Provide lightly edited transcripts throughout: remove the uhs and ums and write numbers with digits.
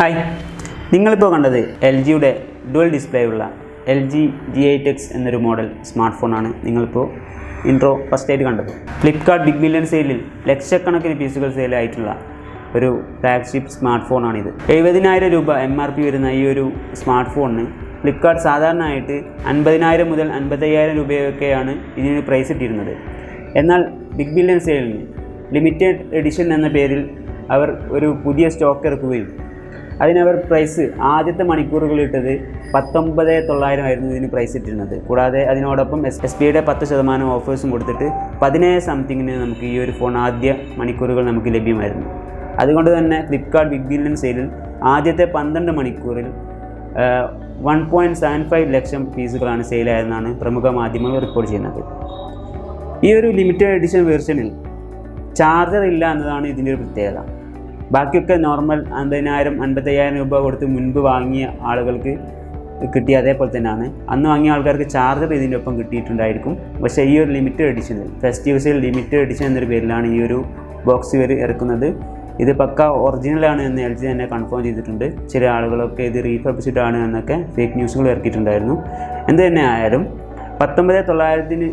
Hi, നിങ്ങളിപ്പോൾ കണ്ടത് L ജിയുടെ ഡുവൽ ഡിസ്പ്ലേ ഉള്ള എൽ ജി G8X എന്നൊരു മോഡൽ സ്മാർട്ട് ഫോണാണ് നിങ്ങളിപ്പോൾ ഇൻട്രോ ഫസ്റ്റായിട്ട് കണ്ടത്. ഫ്ലിപ്കാർട്ട് ബിഗ് മില്യൺ സെയിലിൽ ലക്ഷക്കണക്കിന് പീസുകൾ സെയിലായിട്ടുള്ള ഒരു ഫ്ലാഗ്ഷിപ്പ് സ്മാർട്ട് ഫോണാണിത്. 70,000 രൂപ MRP വരുന്ന ഈ ഒരു സ്മാർട്ട് ഫോണിന് ഫ്ലിപ്കാർട്ട് സാധാരണയായിട്ട് 50,000 മുതൽ 55,000 രൂപയൊക്കെയാണ് ഇതിന് പ്രൈസ് ഇട്ടിരുന്നത്. എന്നാൽ ബിഗ് മില്യൺ സെയിലിന് ലിമിറ്റഡ് എഡിഷൻ എന്ന പേരിൽ അവർ ഒരു പുതിയ സ്റ്റോക്ക് ഇറക്കുകയും അതിനവർ പ്രൈസ് ആദ്യത്തെ മണിക്കൂറുകൾ ഇട്ടത് 19,900 ആയിരുന്നു ഇതിന് പ്രൈസ് ഇട്ടിരുന്നത്. കൂടാതെ അതിനോടൊപ്പം SBIയുടെ 10% ഓഫേഴ്സും കൊടുത്തിട്ട് 17 സംതിങ്ങിന് നമുക്ക് ഈ ഒരു ഫോൺ ആദ്യ മണിക്കൂറുകൾ നമുക്ക് ലഭ്യമായിരുന്നു. അതുകൊണ്ട് തന്നെ ഫ്ലിപ്കാർട്ട് ബിഗ് മില്യൺ സെയിലിൽ ആദ്യത്തെ 12 മണിക്കൂറിൽ 1.75 ലക്ഷം പീസുകളാണ് സെയിലായെന്നാണ് പ്രമുഖ മാധ്യമങ്ങൾ റിപ്പോർട്ട് ചെയ്യുന്നത്. ഈ ഒരു ലിമിറ്റഡ് എഡിഷൻ വേർഷനിൽ ചാർജർ ഇല്ല എന്നതാണ് ഇതിൻ്റെ ഒരു പ്രത്യേകത. ബാക്കിയൊക്കെ നോർമൽ 50,000 55,000 രൂപ കൊടുത്ത് മുൻപ് വാങ്ങിയ ആളുകൾക്ക് കിട്ടിയ അതേപോലെ തന്നെയാണ്. അന്ന് വാങ്ങിയ ആൾക്കാർക്ക് ചാർജർ ഇതിൻ്റെ ഒപ്പം കിട്ടിയിട്ടുണ്ടായിരിക്കും. പക്ഷേ ഈ ഒരു ലിമിറ്റഡ് എഡിഷനിൽ ഫെസ്റ്റിവ് സെയിൽ ലിമിറ്റഡ് എഡിഷൻ എന്നൊരു പേരിലാണ് ഈ ഒരു ബോക്സ് ഇവർ ഇറക്കുന്നത്. ഇത് പക്ക ഒറിജിനലാണ് എന്ന് LG തന്നെ കൺഫേം ചെയ്തിട്ടുണ്ട്. ചില ആളുകളൊക്കെ ഇത് റീഫർബിഷ്ഡ് ആണ് എന്നൊക്കെ ഫേക്ക് ന്യൂസുകൾ ഇറക്കിയിട്ടുണ്ടായിരുന്നു. എന്ത് തന്നെ ആയാലും 19,900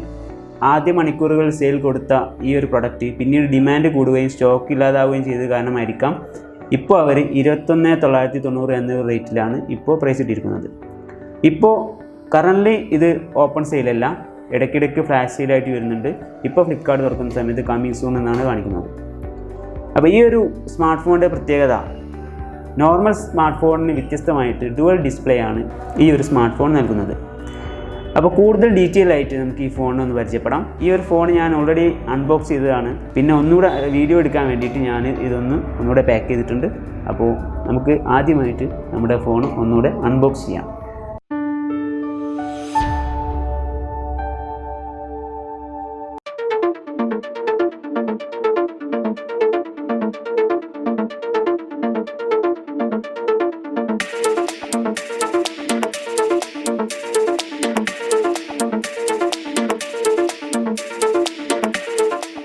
ആദ്യ മണിക്കൂറുകൾ സെയിൽ കൊടുത്ത ഈ ഒരു പ്രൊഡക്റ്റ് പിന്നീട് ഡിമാൻഡ് കൂടുകയും സ്റ്റോക്ക് ഇല്ലാതാവുകയും ചെയ്തത് കാരണമായിരിക്കാം ഇപ്പോൾ അവർ 21,990 എന്ന റേറ്റിലാണ് ഇപ്പോൾ പ്രൈസ് ഇട്ടിരിക്കുന്നത്. ഇപ്പോൾ കറൻ്റ്ലി ഇത് ഓപ്പൺ സെയിലല്ല, ഇടയ്ക്കിടയ്ക്ക് ഫ്ലാഷ് സെയിലായിട്ട് വരുന്നുണ്ട്. ഇപ്പോൾ ഫ്ലിപ്കാർട്ട് തുറക്കുന്ന സമയത്ത് കമ്മിങ് സൂൺ എന്നാണ് കാണിക്കുന്നത്. അപ്പോൾ ഈ ഒരു സ്മാർട്ട് ഫോണിൻ്റെ പ്രത്യേകത, നോർമൽ സ്മാർട്ട് ഫോണിന് വ്യത്യസ്തമായിട്ട് ഡുവൽ ഡിസ്പ്ലേ ആണ് ഈ ഒരു സ്മാർട്ട് ഫോൺ നൽകുന്നത്. അപ്പോൾ കൂടുതൽ ഡീറ്റെയിൽ ആയിട്ട് നമുക്ക് ഈ ഫോണിനൊന്ന് പരിചയപ്പെടാം. ഈ ഒരു ഫോൺ ഞാൻ ഓൾറെഡി അൺബോക്സ് ചെയ്തതാണ്. പിന്നെ ഒന്നുകൂടെ വീഡിയോ എടുക്കാൻ വേണ്ടിയിട്ട് ഞാൻ ഒന്നുകൂടെ പാക്ക് ചെയ്തിട്ടുണ്ട്. അപ്പോൾ നമുക്ക് ആദ്യമായിട്ട് നമ്മുടെ ഫോൺ ഒന്നുകൂടെ അൺബോക്സ് ചെയ്യാം.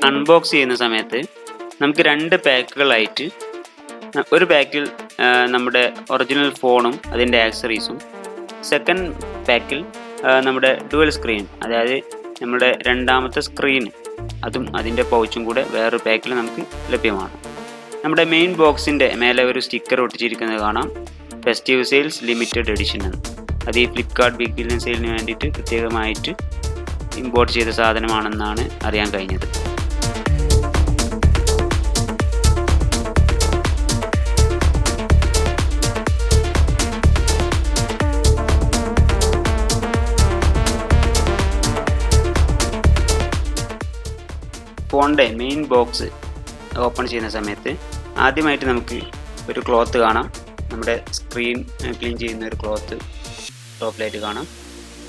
അൺബോക്സ് ചെയ്യുന്ന സമയത്ത് നമുക്ക് 2 പാക്കുകളായിട്ട്, ഒരു പാക്കിൽ നമ്മുടെ ഒറിജിനൽ ഫോണും അതിൻ്റെ ആക്സറീസും, സെക്കൻഡ് പാക്കിൽ നമ്മുടെ ഡുവൽ സ്ക്രീൻ, അതായത് നമ്മുടെ രണ്ടാമത്തെ സ്ക്രീൻ അതും അതിൻ്റെ പൗച്ചും കൂടെ വേറൊരു പാക്കിൽ നമുക്ക് ലഭ്യമാണ്. നമ്മുടെ മെയിൻ ബോക്സിൻ്റെ മേലെ ഒരു സ്റ്റിക്കർ ഒട്ടിച്ചിരിക്കുന്നത് കാണാം, ഫെസ്റ്റീവ് സെയിൽസ് ലിമിറ്റഡ് എഡിഷൻ എന്ന്. അത് ഈ ഫ്ലിപ്കാർട്ട് ബിഗ് മില്യൺ സെയിലിന് വേണ്ടിയിട്ട് പ്രത്യേകമായിട്ട് ഇമ്പോർട്ട് ചെയ്ത സാധനമാണെന്നാണ് അറിയാൻ കഴിഞ്ഞത്. ഫോണിൻ്റെ മെയിൻ ബോക്സ് ഓപ്പൺ ചെയ്യുന്ന സമയത്ത് ആദ്യമായിട്ട് നമുക്ക് ഒരു ക്ലോത്ത് കാണാം. നമ്മുടെ സ്ക്രീൻ ക്ലീൻ ചെയ്യുന്ന ഒരു ക്ലോത്ത് ടോപ്പിലായിട്ട് കാണാം.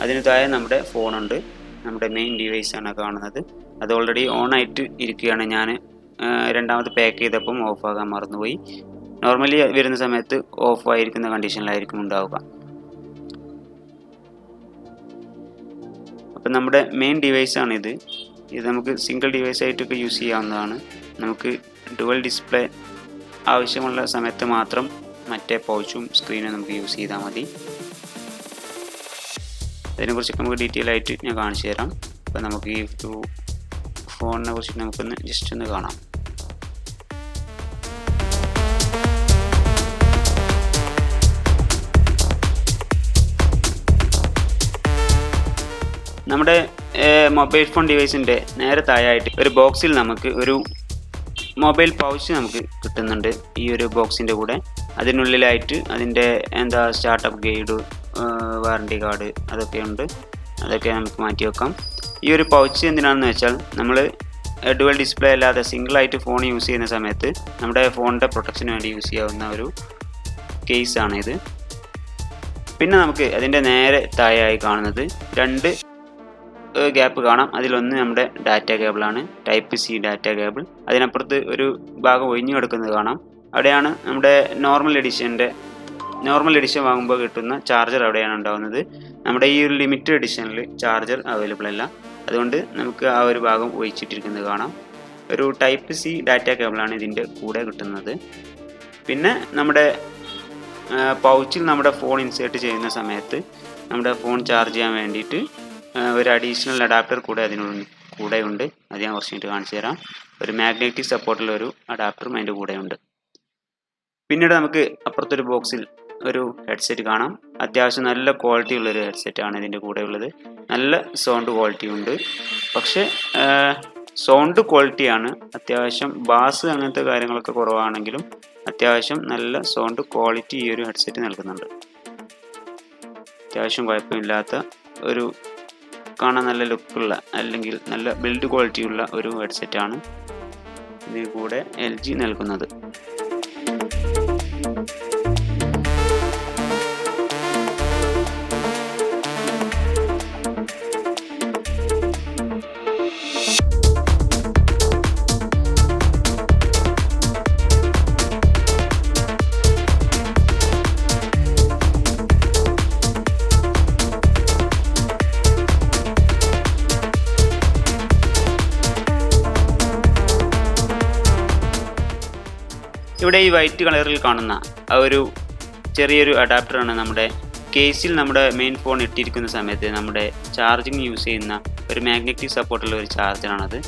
അതിന് താഴെ നമ്മുടെ ഫോണുണ്ട്, നമ്മുടെ മെയിൻ ഡിവൈസാണ് കാണുന്നത്. അത് ഓൾറെഡി ഓണായിട്ട് ഇരിക്കുകയാണ്. ഞാൻ രണ്ടാമത് പാക്ക് ചെയ്തപ്പം ഓഫാകാൻ മറന്നുപോയി. നോർമലി വരുന്ന സമയത്ത് ഓഫ് ആയിരിക്കുന്ന കണ്ടീഷനിലായിരിക്കും ഉണ്ടാവുക. അപ്പം നമ്മുടെ മെയിൻ ഡിവൈസാണിത്. ഇത് നമുക്ക് സിംഗിൾ ഡിവൈസ് ആയിട്ടൊക്കെ യൂസ് ചെയ്യാവുന്നതാണ്. നമുക്ക് ഡുവൽ ഡിസ്പ്ലേ ആവശ്യമുള്ള സമയത്ത് മാത്രം മറ്റേ പൗച്ചും സ്ക്രീനും നമുക്ക് യൂസ് ചെയ്താൽ മതി. അതിനെക്കുറിച്ചൊക്കെ നമുക്ക് ഡീറ്റെയിൽ ആയിട്ട് ഞാൻ കാണിച്ചു തരാം. അപ്പോൾ നമുക്ക് ഈ ഫോണിനെ കുറിച്ചിട്ട് നമുക്കൊന്ന് ജസ്റ്റ് ഒന്ന് കാണാം. നമ്മുടെ മൊബൈൽ ഫോൺ ഡിവൈസിൻ്റെ നേരെ താഴെയായിട്ട് ഒരു ബോക്സിൽ നമുക്ക് ഒരു മൊബൈൽ പൗച്ച് നമുക്ക് കിട്ടുന്നുണ്ട് ഈ ഒരു ബോക്സിൻ്റെ കൂടെ. അതിനുള്ളിലായിട്ട് അതിൻ്റെ സ്റ്റാർട്ടപ്പ് ഗൈഡ്, വാറണ്ടി കാർഡ് അതൊക്കെ ഉണ്ട്. അതൊക്കെ നമുക്ക് മാറ്റി വെക്കാം. ഈ ഒരു പൗച്ച് എന്തിനാണെന്ന് വെച്ചാൽ നമ്മൾ ഡുവൽ ഡിസ്പ്ലേ അല്ലാതെ സിംഗിളായിട്ട് ഫോൺ യൂസ് ചെയ്യുന്ന സമയത്ത് നമ്മുടെ ഫോണിൻ്റെ പ്രൊട്ടക്ഷന് വേണ്ടി യൂസ് ചെയ്യാവുന്ന ഒരു കേസാണ് ഇത്. പിന്നെ നമുക്ക് അതിൻ്റെ നേരെ താഴെയായി കാണുന്നത് 2 ഗ്യാപ്പ് കാണാം. അതിലൊന്ന് നമ്മുടെ ഡാറ്റ കേബിളാണ്, ടൈപ്പ് C ഡാറ്റ കേബിൾ. അതിനപ്പുറത്ത് ഒരു ഭാഗം ഒഴിഞ്ഞു കിടക്കുന്നത് കാണാം. അവിടെയാണ് നമ്മുടെ നോർമൽ എഡിഷൻ വാങ്ങുമ്പോൾ കിട്ടുന്ന ചാർജർ അവിടെയാണ് ഉണ്ടാകുന്നത്. നമ്മുടെ ഈ ഒരു ലിമിറ്റഡ് എഡിഷനിൽ ചാർജർ അവൈലബിൾ അല്ല. അതുകൊണ്ട് നമുക്ക് ആ ഒരു ഭാഗം ഒഴിച്ചിട്ടിരിക്കുന്നത് കാണാം. ഒരു ടൈപ്പ് C ഡാറ്റ കേബിളാണ് ഇതിൻ്റെ കൂടെ കിട്ടുന്നത്. പിന്നെ നമ്മുടെ പൗച്ചിൽ നമ്മുടെ ഫോൺ ഇൻസേർട്ട് ചെയ്യുന്ന സമയത്ത് നമ്മുടെ ഫോൺ ചാർജ് ചെയ്യാൻ വേണ്ടിയിട്ട് ഒരു അഡീഷണൽ അഡാപ്റ്റർ കൂടെ കൂടെ ഉണ്ട്. അത് ഞാൻ കുറച്ച് കഴിഞ്ഞിട്ട് കാണിച്ചു തരാം. ഒരു മാഗ്നറ്റിക് സപ്പോർട്ടുള്ള ഒരു അഡാപ്റ്ററും അതിൻ്റെ കൂടെ ഉണ്ട്. പിന്നീട് നമുക്ക് അപ്പുറത്തൊരു ബോക്സിൽ ഒരു ഹെഡ്സെറ്റ് കാണാം. അത്യാവശ്യം നല്ല ക്വാളിറ്റി ഉള്ളൊരു ഹെഡ്സെറ്റാണ് ഇതിൻ്റെ കൂടെ ഉള്ളത്. നല്ല സൗണ്ട് ക്വാളിറ്റി ഉണ്ട്. പക്ഷേ സൗണ്ട് ക്വാളിറ്റിയാണ് അത്യാവശ്യം. ബാസ് അങ്ങനത്തെ കാര്യങ്ങളൊക്കെ കുറവാണെങ്കിലും അത്യാവശ്യം നല്ല സൗണ്ട് ക്വാളിറ്റി ഈ ഒരു ഹെഡ്സെറ്റ് നൽകുന്നുണ്ട്. അത്യാവശ്യം കുഴപ്പമില്ലാത്ത ഒരു കാണാൻ നല്ല ലുക്കുള്ള അല്ലെങ്കിൽ നല്ല ബിൽഡ് ക്വാളിറ്റിയുള്ള ഒരു ഹെഡ്സെറ്റാണ് ഇതിന് കൂടെ LG നൽകുന്നത്. ഇവിടെ ഈ വൈറ്റ് കളറിൽ കാണുന്ന ആ ഒരു ചെറിയൊരു അഡാപ്റ്ററാണ് നമ്മുടെ കേസിൽ നമ്മുടെ മെയിൻ ഫോൺ ഇട്ടിരിക്കുന്ന സമയത്ത് നമ്മുടെ ചാർജിങ് യൂസ് ചെയ്യുന്ന ഒരു മാഗ്നറ്റിക് സപ്പോർട്ടുള്ള ഒരു ചാർജറാണത്.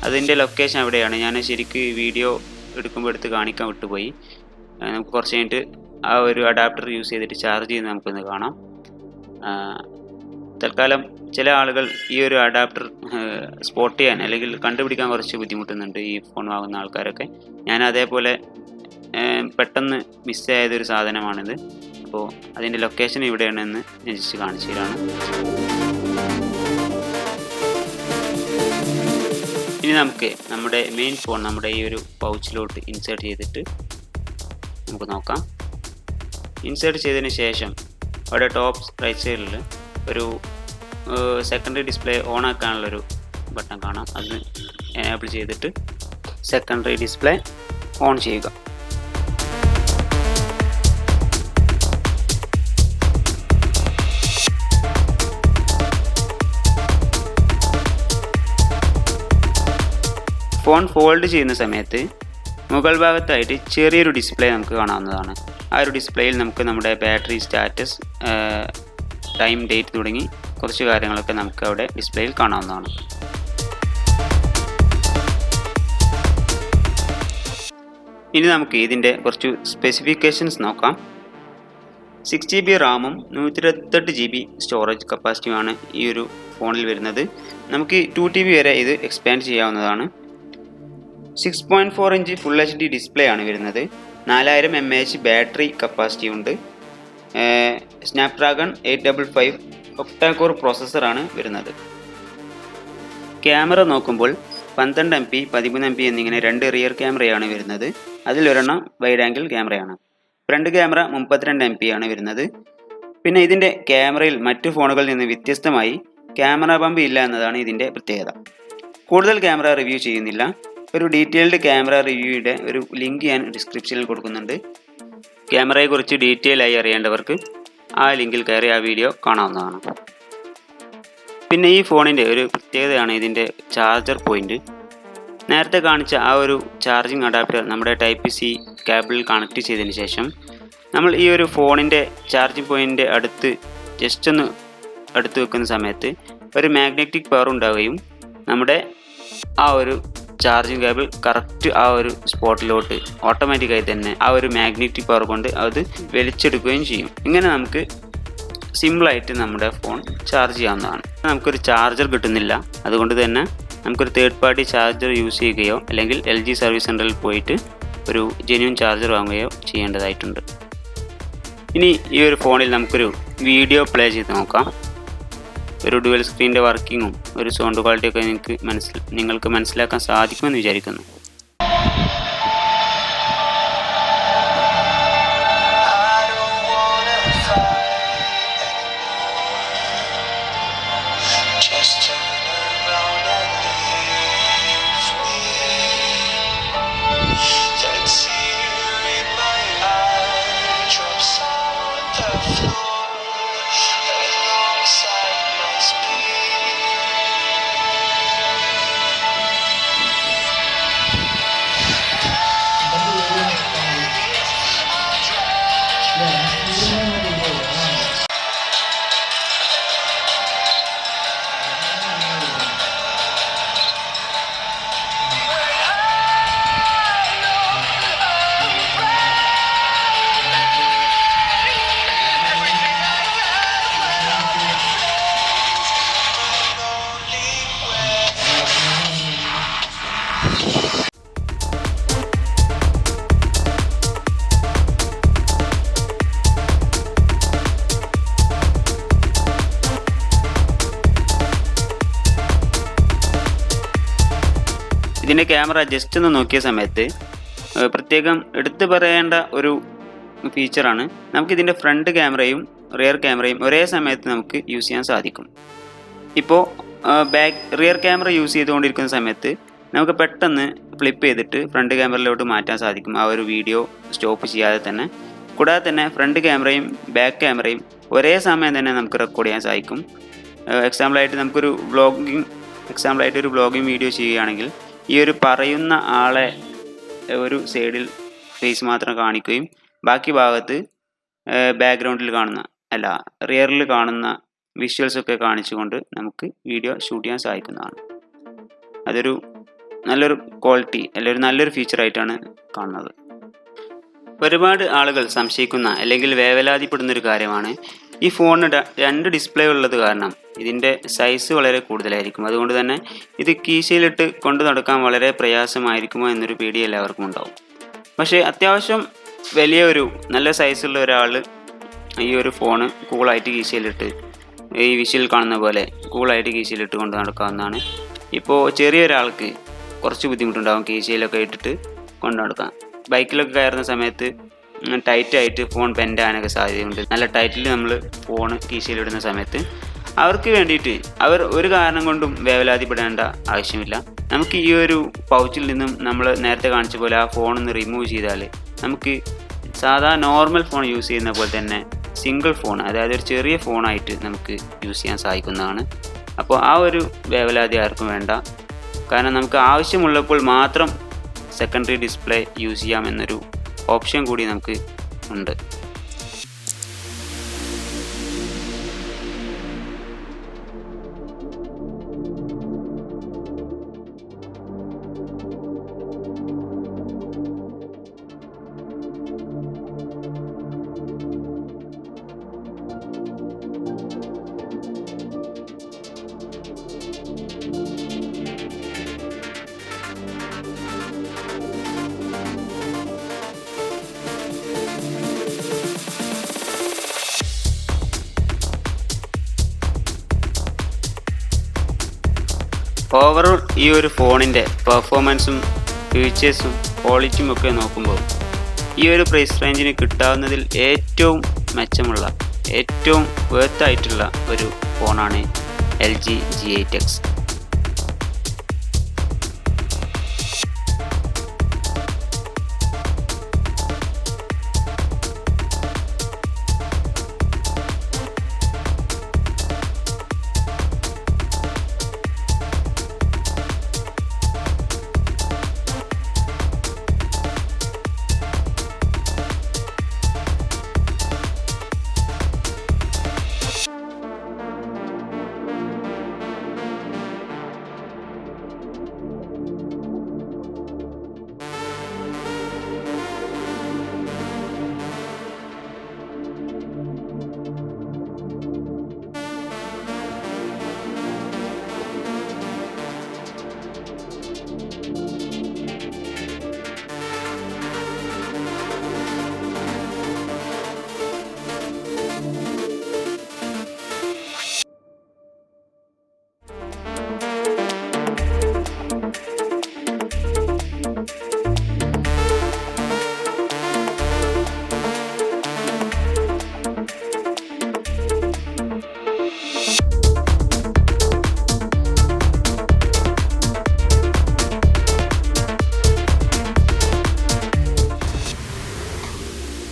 അതിൻ്റെ ലൊക്കേഷൻ എവിടെയാണ് ഞാൻ ശരിക്ക് വീഡിയോ എടുക്കുമ്പോൾ എടുത്ത് കാണിക്കാൻ വിട്ടുപോയി. നമുക്ക് കുറച്ച് കഴിഞ്ഞിട്ട് ആ ഒരു അഡാപ്റ്റർ യൂസ് ചെയ്തിട്ട് ചാർജ് ചെയ്യുന്നത് നമുക്കൊന്ന് കാണാം. തൽക്കാലം ചില ആളുകൾ ഈ ഒരു അഡാപ്റ്റർ സ്പോട്ട് ചെയ്യാൻ അല്ലെങ്കിൽ കണ്ടുപിടിക്കാൻ കുറച്ച് ബുദ്ധിമുട്ടുന്നുണ്ട്, ഈ ഫോൺ വാങ്ങുന്ന ആൾക്കാരൊക്കെ. ഞാൻ അതേപോലെ പെട്ടെന്ന് മിസ്സായതൊരു സാധനമാണിത്. അപ്പോൾ അതിൻ്റെ ലൊക്കേഷൻ ഇവിടെയാണെന്ന് ഞാൻ ജസ്റ്റ് കാണിച്ചു തരാണ്. ഇനി നമുക്ക് നമ്മുടെ മെയിൻ ഫോൺ നമ്മുടെ ഈ ഒരു പൗച്ചിലോട്ട് ഇൻസേർട്ട് ചെയ്തിട്ട് നമുക്ക് നോക്കാം. ഇൻസേർട്ട് ചെയ്തതിന് ശേഷം അവിടെ ടോപ്പ് റൈറ്റ് സൈഡിൽ ഒരു സെക്കൻഡറി ഡിസ്പ്ലേ ഓൺ ആക്കാനുള്ളൊരു ബട്ടൺ കാണാം. അത് എനേബിൾ ചെയ്തിട്ട് സെക്കൻഡറി ഡിസ്പ്ലേ ഓൺ ചെയ്യുക. ഫോൺ ഫോൾഡ് ചെയ്യുന്ന സമയത്ത് മുകൾ ഭാഗത്തായിട്ട് ചെറിയൊരു ഡിസ്പ്ലേ നമുക്ക് കാണാവുന്നതാണ്. ആ ഒരു ഡിസ്പ്ലേയിൽ നമുക്ക് നമ്മുടെ ബാറ്ററി സ്റ്റാറ്റസ്, ടൈം, ഡേറ്റ് തുടങ്ങി കുറച്ച് കാര്യങ്ങളൊക്കെ നമുക്ക് അവിടെ ഡിസ്പ്ലേയിൽ കാണാവുന്നതാണ്. ഇനി നമുക്ക് ഇതിൻ്റെ കുറച്ച് സ്പെസിഫിക്കേഷൻസ് നോക്കാം. 6GB റാമും 128GB സ്റ്റോറേജ് കപ്പാസിറ്റിയുമാണ് ഈ ഒരു ഫോണിൽ വരുന്നത്. നമുക്ക് 2TB വരെ ഇത് എക്സ്പാൻഡ് ചെയ്യാവുന്നതാണ്. 6.4 ഇഞ്ച് ഫുൾ HD ഡിസ്പ്ലേ ആണ് വരുന്നത്. 4000 mAh ബാറ്ററി കപ്പാസിറ്റി ഉണ്ട്. സ്നാപ്ഡ്രാഗൺ 855 ഒക്ടാകോർ പ്രോസസ്സറാണ് വരുന്നത്. ക്യാമറ നോക്കുമ്പോൾ 12 MP 13 MP എന്നിങ്ങനെ 2 റിയർ ക്യാമറയാണ് വരുന്നത്. അതിലൊരെണ്ണം വൈഡ് ആംഗിൾ ക്യാമറയാണ്. ഫ്രണ്ട് ക്യാമറ 32 MP ആണ് വരുന്നത്. പിന്നെ ഇതിൻ്റെ ക്യാമറയിൽ മറ്റു ഫോണുകളിൽ നിന്ന് വ്യത്യസ്തമായി ക്യാമറ ബമ്പ് ഇല്ല എന്നതാണ് ഇതിൻ്റെ പ്രത്യേകത. കൂടുതൽ ക്യാമറ റിവ്യൂ ചെയ്യുന്നില്ല. ഒരു ഡീറ്റെയിൽഡ് ക്യാമറ റിവ്യൂയുടെ ഒരു ലിങ്ക് ഞാൻ ഡിസ്ക്രിപ്ഷനിൽ കൊടുക്കുന്നുണ്ട്. ക്യാമറയെക്കുറിച്ച് ഡീറ്റെയിൽ ആയി അറിയേണ്ടവർക്ക് ആ ലിങ്കിൽ കയറി ആ വീഡിയോ കാണാവുന്നതാണ്. പിന്നെ ഈ ഫോണിൻ്റെ ഒരു പ്രത്യേകതയാണ് ഇതിൻ്റെ ചാർജർ പോയിൻ്റ്. നേരത്തെ കാണിച്ച ആ ഒരു ചാർജിങ് അഡാപ്റ്റർ നമ്മുടെ Type-C കേബിളിൽ കണക്ട് ചെയ്തതിന് ശേഷം നമ്മൾ ഈ ഒരു ഫോണിൻ്റെ ചാർജിങ് പോയിൻ്റ് അടുത്ത് ജസ്റ്റ് ഒന്ന് അടുത്ത് വെക്കുന്ന സമയത്ത് ഒരു മാഗ്നറ്റിക് പവർ ഉണ്ടാവുകയും നമ്മുടെ ആ ഒരു ചാർജിങ് കേബിൾ കറക്റ്റ് ആ ഒരു സ്പോട്ടിലോട്ട് ഓട്ടോമാറ്റിക്കായി തന്നെ ആ ഒരു മാഗ്നറ്റിക് പവർ കൊണ്ട് അത് വലിച്ചെടുക്കുകയും ചെയ്യും. ഇങ്ങനെ നമുക്ക് സിമ്പിളായിട്ട് നമ്മുടെ ഫോൺ ചാർജ് ചെയ്യാവുന്നതാണ്. നമുക്കൊരു ചാർജർ കിട്ടുന്നില്ല, അതുകൊണ്ട് തന്നെ നമുക്കൊരു തേർഡ് പാർട്ടി ചാർജർ യൂസ് ചെയ്യുകയോ അല്ലെങ്കിൽ LG സർവീസ് സെൻ്ററിൽ പോയിട്ട് ഒരു ജെന്യൂൻ ചാർജർ വാങ്ങുകയോ ചെയ്യേണ്ടതായിട്ടുണ്ട്. ഇനി ഈ ഒരു ഫോണിൽ നമുക്കൊരു വീഡിയോ പ്ലേ ചെയ്ത് നോക്കാം. ഒരു ഡുവൽ സ്ക്രീനിൻ്റെ വർക്കിങ്ങും ഒരു സൗണ്ട് ക്വാളിറ്റിയൊക്കെ നിങ്ങൾക്ക് മനസ്സിലാക്കാൻ സാധിക്കുമെന്ന് വിചാരിക്കുന്നു. ഇതിൻ്റെ ക്യാമറ ജസ്റ്റ് ഒന്ന് നോക്കിയ സമയത്ത് പ്രത്യേകം എടുത്തു പറയേണ്ട ഒരു ഫീച്ചറാണ്. നമുക്കിതിൻ്റെ ഫ്രണ്ട് ക്യാമറയും റിയർ ക്യാമറയും ഒരേ സമയത്ത് നമുക്ക് യൂസ് ചെയ്യാൻ സാധിക്കും. ഇപ്പോൾ റിയർ ക്യാമറ യൂസ് ചെയ്തുകൊണ്ടിരിക്കുന്ന സമയത്ത് നമുക്ക് പെട്ടെന്ന് ഫ്ലിപ്പ് ചെയ്തിട്ട് ഫ്രണ്ട് ക്യാമറയിലോട്ട് മാറ്റാൻ സാധിക്കും, ആ ഒരു വീഡിയോ സ്റ്റോപ്പ് ചെയ്യാതെ തന്നെ. കൂടാതെ തന്നെ ഫ്രണ്ട് ക്യാമറയും ബാക്ക് ക്യാമറയും ഒരേ സമയം തന്നെ നമുക്ക് റെക്കോർഡ് ചെയ്യാൻ സാധിക്കും. എക്സാമ്പിളായിട്ട് നമുക്കൊരു വ്ളോഗിങ് വീഡിയോ ചെയ്യുകയാണെങ്കിൽ ഈ ഒരു പറയുന്ന ആളെ ഒരു സൈഡിൽ ഫേസ് മാത്രം കാണിക്കുകയും ബാക്കി ഭാഗത്ത് ബാക്ക്ഗ്രൗണ്ടിൽ റിയറിൽ കാണുന്ന വിഷ്വൽസൊക്കെ കാണിച്ചുകൊണ്ട് നമുക്ക് വീഡിയോ ഷൂട്ട് ചെയ്യാൻ സാധിക്കുന്നതാണ്. അതൊരു നല്ലൊരു ക്വാളിറ്റി അല്ലെങ്കിൽ നല്ലൊരു ഫീച്ചറായിട്ടാണ് കാണുന്നത്. ഒരുപാട് ആളുകൾ സംശയിക്കുന്ന അല്ലെങ്കിൽ വേവലാതിപ്പെടുന്നൊരു കാര്യമാണ് ഈ ഫോണിന് 2 ഡിസ്പ്ലേ ഉള്ളത് കാരണം ഇതിൻ്റെ സൈസ് വളരെ കൂടുതലായിരിക്കും. അതുകൊണ്ട് തന്നെ ഇത് കീശയിലിട്ട് കൊണ്ടു നടക്കാൻ വളരെ പ്രയാസമായിരിക്കുമോ എന്നൊരു പേടി എല്ലാവർക്കും ഉണ്ടാവും. പക്ഷേ അത്യാവശ്യം നല്ല സൈസുള്ള ഒരാൾ ഈ ഒരു ഫോണ് കൂളായിട്ട് കീശയിലിട്ട് ഈ വിഷ്വൽ കാണുന്ന പോലെ കൂളായിട്ട് കീശയിലിട്ട് കൊണ്ട് നടക്കാവുന്നതാണ്. ഇപ്പോൾ ചെറിയൊരാൾക്ക് കുറച്ച് ബുദ്ധിമുട്ടുണ്ടാകും കീശയിലൊക്കെ ഇട്ടിട്ട് കൊണ്ടു നടക്കാൻ. ബൈക്കിലൊക്കെ കയറുന്ന സമയത്ത് ടൈറ്റായിട്ട് ഫോൺ ബെൻഡ് ആകാനൊക്കെ സാധ്യതയുണ്ട്. നല്ല ടൈറ്റിൽ നമ്മൾ ഫോൺ കീശയിലിടുന്ന സമയത്ത് അവർക്ക് വേണ്ടിയിട്ട് അവർ ഒരു കാരണം കൊണ്ടും വേവലാതിപ്പെടേണ്ട ആവശ്യമില്ല. നമുക്ക് ഈ ഒരു പൗച്ചിൽ നിന്നും നമ്മൾ നേരത്തെ കാണിച്ച പോലെ ആ ഫോണൊന്ന് റിമൂവ് ചെയ്താൽ നമുക്ക് സാധാ നോർമൽ ഫോൺ യൂസ് ചെയ്യുന്ന പോലെ തന്നെ സിംഗിൾ ഫോൺ, അതായത് ഒരു ചെറിയ ഫോണായിട്ട് നമുക്ക് യൂസ് ചെയ്യാൻ സാധിക്കുന്നതാണ്. അപ്പോൾ ആ ഒരു വേവലാതി ആർക്കും വേണ്ട. കാരണം നമുക്ക് ആവശ്യമുള്ളപ്പോൾ മാത്രം സെക്കൻഡറി ഡിസ്പ്ലേ യൂസ് ചെയ്യാമെന്നൊരു ഓപ്ഷൻ കൂടി നമുക്ക് ഉണ്ട്. ഓവറോൾ ഈ ഒരു ഫോണിൻ്റെ പെർഫോമൻസും ഫീച്ചേഴ്സും ക്വാളിറ്റിയും ഒക്കെ നോക്കുമ്പോൾ ഈ ഒരു പ്രൈസ് റേഞ്ചിന് കിട്ടാവുന്നതിൽ ഏറ്റവും മെച്ചമുള്ള ഏറ്റവും വേർത്തായിട്ടുള്ള ഒരു ഫോണാണ് LG G8X.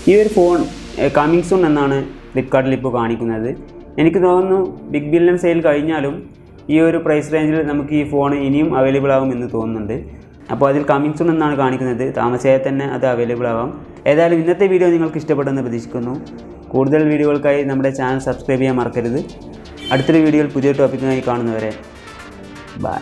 ഈ ഒരു ഫോൺ കമ്മിങ് സൂൺ എന്നാണ് ഫ്ലിപ്കാർട്ടിൽ ഇപ്പോൾ കാണിക്കുന്നത്. എനിക്ക് തോന്നുന്നു ബിഗ് ബില്യൺ സെയിൽ കഴിഞ്ഞാലും ഈ ഒരു പ്രൈസ് റേഞ്ചിൽ നമുക്ക് ഈ ഫോൺ ഇനിയും അവൈലബിൾ ആകുമെന്ന് തോന്നുന്നുണ്ട്. അപ്പോൾ അതിൽ കമ്മിങ് സൂൺ എന്നാണ് കാണിക്കുന്നത്. താമസിയാതെ തന്നെ അത് അവൈലബിൾ ആവാം. ഏതായാലും ഇന്നത്തെ വീഡിയോ നിങ്ങൾക്ക് ഇഷ്ടപ്പെട്ടെന്ന് പ്രതീക്ഷിക്കുന്നു. കൂടുതൽ വീഡിയോകൾക്കായി നമ്മുടെ ചാനൽ സബ്സ്ക്രൈബ് ചെയ്യാൻ മറക്കരുത്. അടുത്തൊരു വീഡിയോയിൽ പുതിയ ടോപ്പിക്കുമായി കാണുന്നവരെ ബൈ.